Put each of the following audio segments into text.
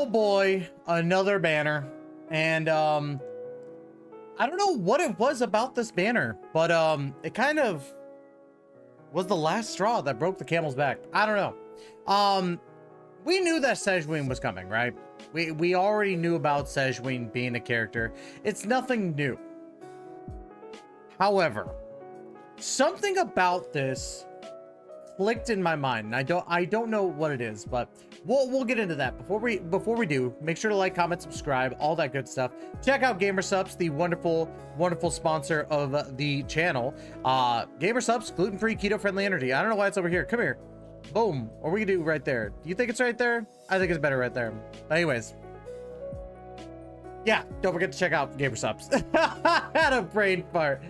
boy, another banner. And I don't know what it was about this banner, but it kind of was the last straw that broke the camel's back. I don't know. We knew that Sigewinne was coming, right? We already knew about Sigewinne being a character. It's nothing new. However, something about this clicked in my mind, and I don't know what it is, but we'll get into that. Before we do, make sure to like, comment, subscribe, all that good stuff. Check out Gamersupps, the wonderful sponsor of the channel. Gamersupps, gluten-free, keto-friendly energy. I don't know why it's over here. Come here. Boom. Or we can do right there. Do you think it's right there? I think it's better right there. Anyways, yeah, don't forget to check out Gamersupps. I had a brain fart.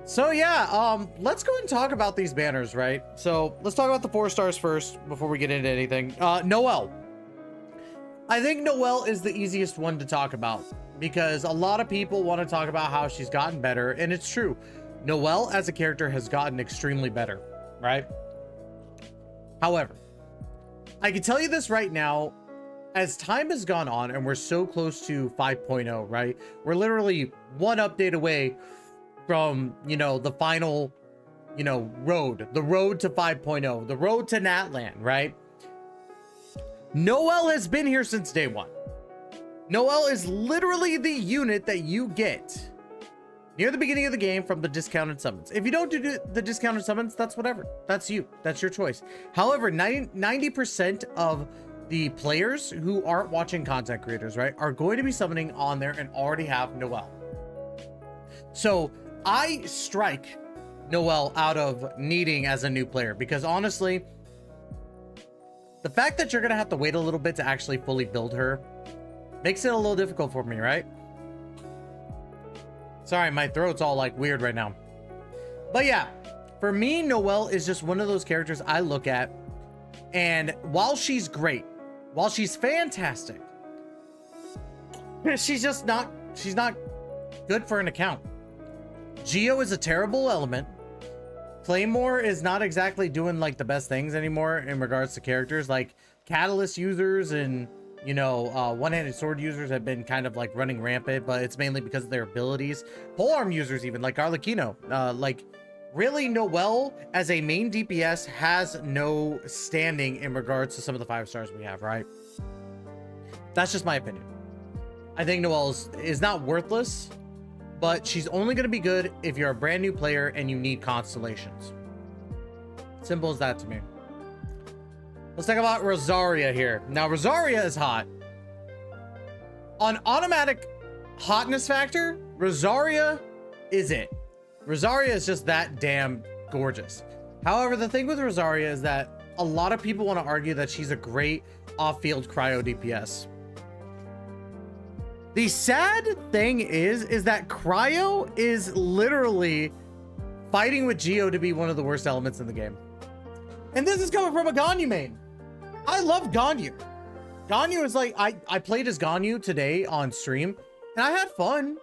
So yeah, let's go and talk about these banners, right? So let's talk about the 4 stars first before we get into anything. Noelle. I think Noelle is the easiest one to talk about because a lot of people want to talk about how she's gotten better, and it's true. Noelle as a character has gotten extremely better, right? However, I can tell you this right now, as time has gone on and we're so close to 5.0, right? We're literally one update away from, you know, the final, you know, the road to 5.0, the road to Natland, right? Noelle has been here since day 1. Noelle is literally the unit that you get near the beginning of the game from the discounted summons. If you don't do the discounted summons, that's whatever. That's you. That's your choice. However, 90% of the players who aren't watching content creators, right, are going to be summoning on there and already have Noelle. So I strike Noelle out of needing as a new player because honestly, the fact that you're going to have to wait a little bit to actually fully build her makes it a little difficult for me, right? Sorry, my throat's all like weird right now. But yeah, for me, Noelle is just one of those characters I look at, and while she's great, while she's fantastic, she's not good for an account. Geo is a terrible element. Claymore is not exactly doing like the best things anymore in regards to characters. Like Catalyst users and, you know, one-handed sword users have been kind of like running rampant, but it's mainly because of their abilities. Polearm users, even like Arlecchino, like really Noelle as a main DPS has no standing in regards to some of the 5 stars we have, right? That's just my opinion. I think Noelle is not worthless, but she's only going to be good if you're a brand new player and you need constellations. Simple as that to me. Let's talk about Rosaria here. Now, Rosaria is hot. On automatic hotness factor, Rosaria is it. Rosaria is just that damn gorgeous. However, the thing with Rosaria is that a lot of people want to argue that she's a great off-field cryo DPS. The sad thing is that cryo is literally fighting with Geo to be one of the worst elements in the game. And this is coming from a Ganyu main. I love Ganyu. Ganyu is like, I played as Ganyu today on stream and I had fun.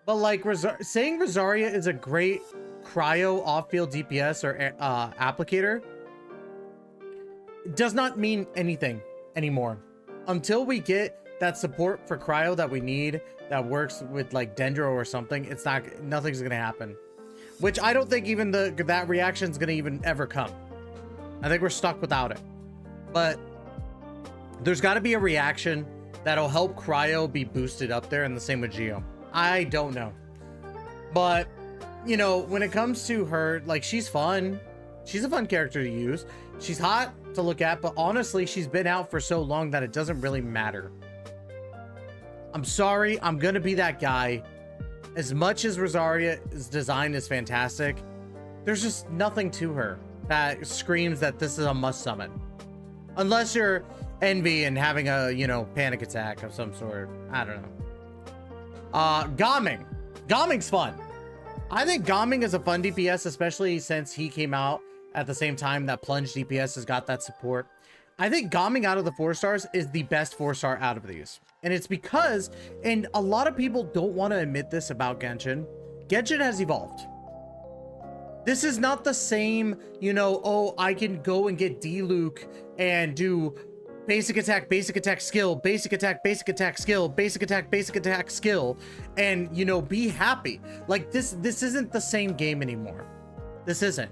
But like saying Rosaria is a great cryo off-field DPS or applicator does not mean anything anymore. Until we get that support for cryo that we need that works with like Dendro or something, nothing's gonna happen. Which I don't think even that reaction is gonna even ever come. I think we're stuck without it. But there's got to be a reaction that'll help cryo be boosted up there, and the same with Geo. I don't know, but you know, when it comes to her, like, she's fun. She's a fun character to use. She's hot to look at, but honestly, she's been out for so long that it doesn't really matter. I'm sorry, I'm gonna be that guy. As much as Rosaria's design is fantastic, there's just nothing to her that screams that this is a must summon. Unless you're Anby and having a, you know, panic attack of some sort. I don't know. Gaming. Gaming's fun. I think Gaming is a fun DPS, especially since he came out at the same time that Plunge DPS has got that support. I think Gaming out of the 4 stars is the best 4-star out of these. And it's because, and a lot of people don't want to admit this about Genshin, Genshin has evolved. This is not the same, you know, oh, I can go and get D-Luke and do basic attack, skill, basic attack, skill, basic attack, skill, and, you know, be happy. Like, this isn't the same game anymore. This isn't.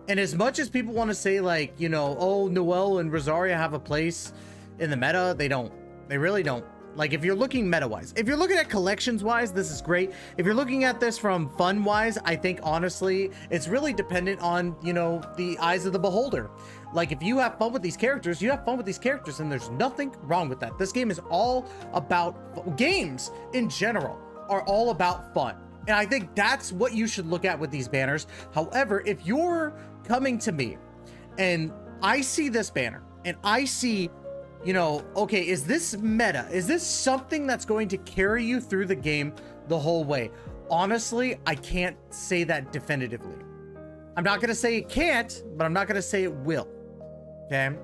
And as much as people want to say, like, you know, oh, Noelle and Rosaria have a place in the meta, they don't. They really don't. Like, if you're looking meta-wise, if you're looking at collections-wise, this is great. If you're looking at this from fun-wise, I think, honestly, it's really dependent on, you know, the eyes of the beholder. Like, if you have fun with these characters, you have fun with these characters, and there's nothing wrong with that. This game is all about... Games, in general, are all about fun. And I think that's what you should look at with these banners. However, if you're coming to me, and I see this banner, and I see... you know, okay, is this meta? Is this something that's going to carry you through the game the whole way? Honestly, I can't say that definitively. I'm not going to say it can't, but I'm not going to say it will. Okay?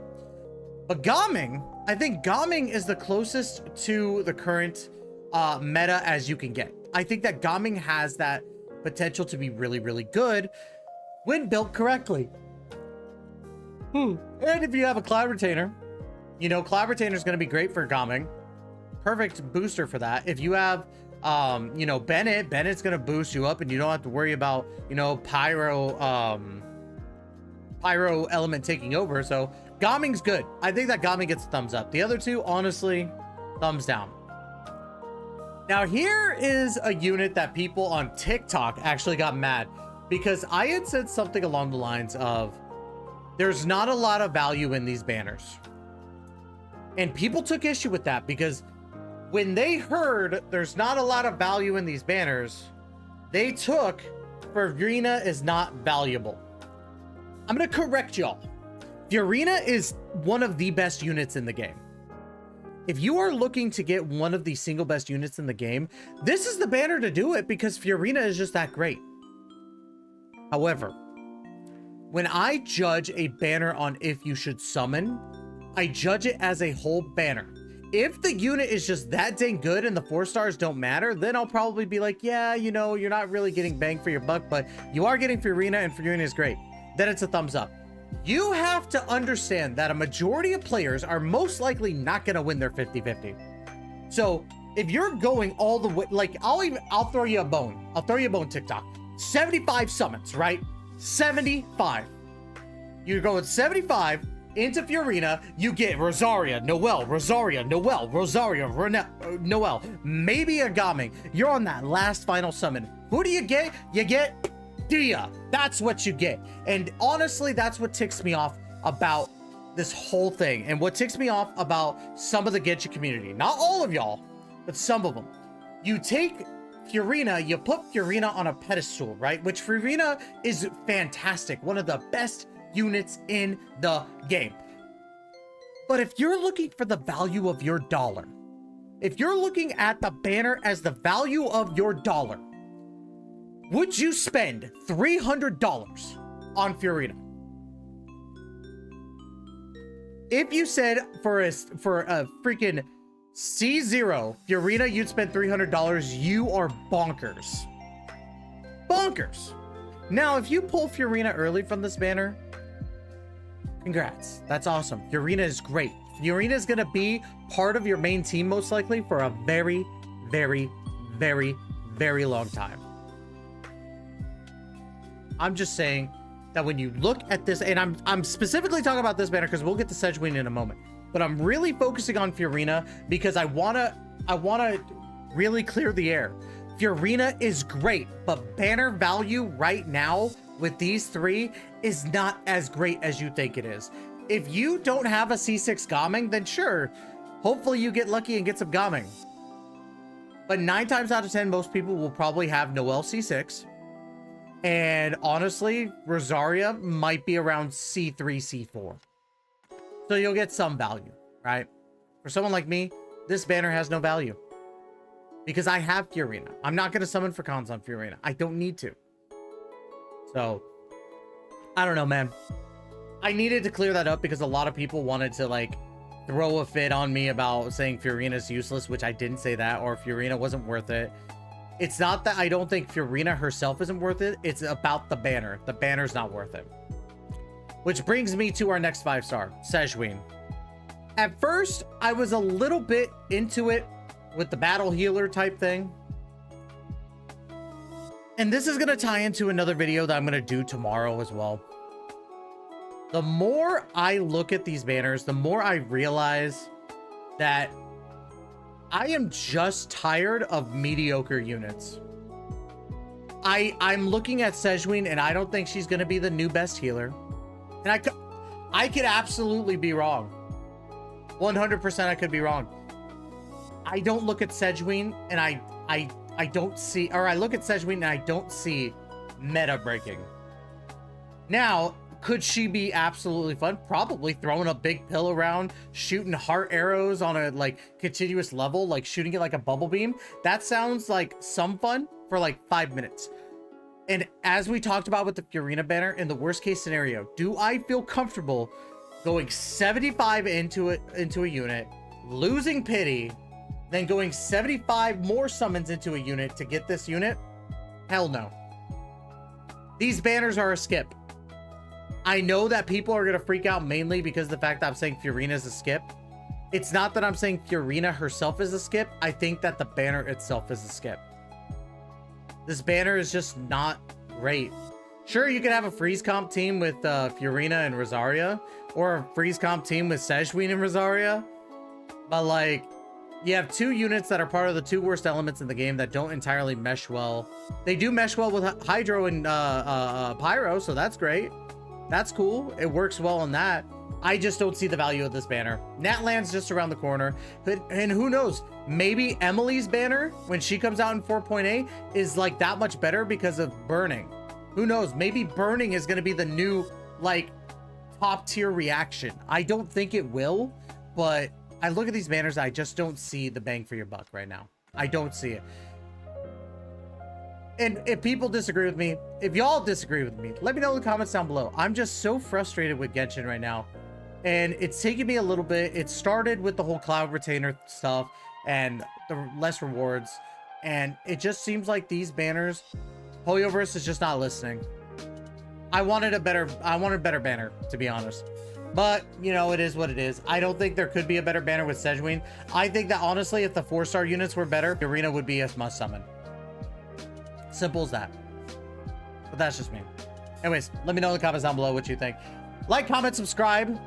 But Gaming, I think Gaming is the closest to the current meta as you can get. I think that Gaming has that potential to be really, really good when built correctly. And if you have a Cloud Retainer, you know, Cloud Retainer is going to be great for Gaming. Perfect booster for that. If you have, you know, Bennett's going to boost you up, and you don't have to worry about, you know, Pyro element taking over. So Gaming's good. I think that Gaming gets a thumbs up. The other two, honestly, thumbs down. Now, here is a unit that people on TikTok actually got mad because I had said something along the lines of, there's not a lot of value in these banners. And people took issue with that because when they heard there's not a lot of value in these banners, they took Furina is not valuable. I'm going to correct y'all. Furina is one of the best units in the game. If you are looking to get one of the single best units in the game, this is the banner to do it because Furina is just that great. However, when I judge a banner on if you should summon, I judge it as a whole banner. If the unit is just that dang good and the 4 stars don't matter, then I'll probably be like, yeah, you know, you're not really getting bang for your buck, but you are getting Furina, and Furina is great. Then it's a thumbs up. You have to understand that a majority of players are most likely not going to win their 50-50. So if you're going all the way, like, I'll throw you a bone. I'll throw you a bone, TikTok. 75 summons, right? 75. You're going 75 into Furina, you get Rosaria, Noelle, Noelle, maybe a Gaming. You're on that last final summon. Who do you get? You get Dia. That's what you get. And honestly, that's what ticks me off about this whole thing. And what ticks me off about some of the Genshin community. Not all of y'all, but some of them. You take Furina, you put Furina on a pedestal, right? Which Furina is fantastic. One of the best units in the game. But if you're looking for the value of your dollar, if you're looking at the banner as the value of your dollar, would you spend $300 on Furina? If you said for a freaking C0 Furina, you'd spend $300, you are bonkers. Bonkers. Now, if you pull Furina early from this banner, congrats. That's awesome. Furina is great. Furina is going to be part of your main team most likely for a very, very, very, very long time. I'm just saying that when you look at this, and I'm specifically talking about this banner because we'll get to Sigewinne in a moment, but I'm really focusing on Furina because I want to really clear the air. Furina is great, but banner value right now with these three is not as great as you think it is. If you don't have a C6 Gaming, then sure, hopefully you get lucky and get some Gaming. But 9 times out of 10, most people will probably have Noelle C6. And honestly, Rosaria might be around C3, C4. So you'll get some value, right? For someone like me, this banner has no value. Because I have Furina. I'm not going to summon for cons on Furina. I don't need to. So, I don't know, man. I needed to clear that up because a lot of people wanted to, like, throw a fit on me about saying Furina's useless, which I didn't say that, or Furina wasn't worth it. It's not that I don't think Furina herself isn't worth it. It's about the banner. The banner's not worth it. Which brings me to our next 5-star, Sigewinne. At first, I was a little bit into it with the battle healer type thing. And this is going to tie into another video that I'm going to do tomorrow as well. The more I look at these banners, the more I realize that I am just tired of mediocre units. I'm looking at Sigewinne, and I don't think she's going to be the new best healer. And I could absolutely be wrong. 100% I could be wrong. I don't look at Sigewinne, and I don't see, or I look at Sigewinne and I don't see meta breaking. Now, could she be absolutely fun? Probably. Throwing a big pill around, shooting heart arrows on a like continuous level, like shooting it like a bubble beam. That sounds like some fun for like 5 minutes. And as we talked about with the Furina banner, in the worst case scenario, do I feel comfortable going 75 into a unit, losing pity, then going 75 more summons into a unit to get this unit? Hell no. These banners are a skip. I know that people are going to freak out mainly because of the fact that I'm saying Furina is a skip. It's not that I'm saying Furina herself is a skip. I think that the banner itself is a skip. This banner is just not great. Sure, you could have a freeze comp team with Furina and Rosaria, or a freeze comp team with Sigewinne and Rosaria. But like, you have two units that are part of the two worst elements in the game that don't entirely mesh well. They do mesh well with Hydro and Pyro, so that's great. That's cool. It works well on that. I just don't see the value of this banner. Natlan's just around the corner. And who knows? Maybe Emily's banner, when she comes out in 4.8, is like that much better because of burning. Who knows? Maybe burning is going to be the new, like, top tier reaction. I don't think it will, but I look at these banners, I just don't see the bang for your buck right now. I don't see it. And if people disagree with me, if y'all disagree with me, let me know in the comments down below. I'm just so frustrated with Genshin right now. And it's taken me a little bit. It started with the whole cloud retainer stuff and the less rewards. And it just seems like these banners, Hoyoverse is just not listening. I wanted a better banner, to be honest. But, you know, it is what it is. I don't think there could be a better banner with Sigewinne. I think that, honestly, if the 4-star units were better, Arena would be a must summon. Simple as that. But that's just me. Anyways, let me know in the comments down below what you think. Like, comment, subscribe.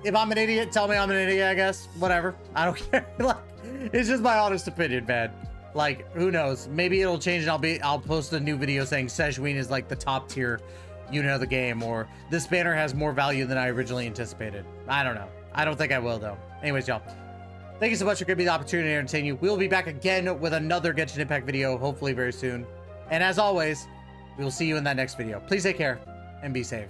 If I'm an idiot, tell me I'm an idiot, I guess. Whatever. I don't care. Like, it's just my honest opinion, man. Like, who knows? Maybe it'll change and I'll post a new video saying Sigewinne is like the top tier unit of the game, or this banner has more value than I originally anticipated. I don't know. I don't think I will, though. Anyways, y'all, thank you so much for giving me the opportunity to entertain you. We'll be back again with another Genshin Impact video, hopefully very soon. And as always, we will see you in that next video. Please take care and be safe.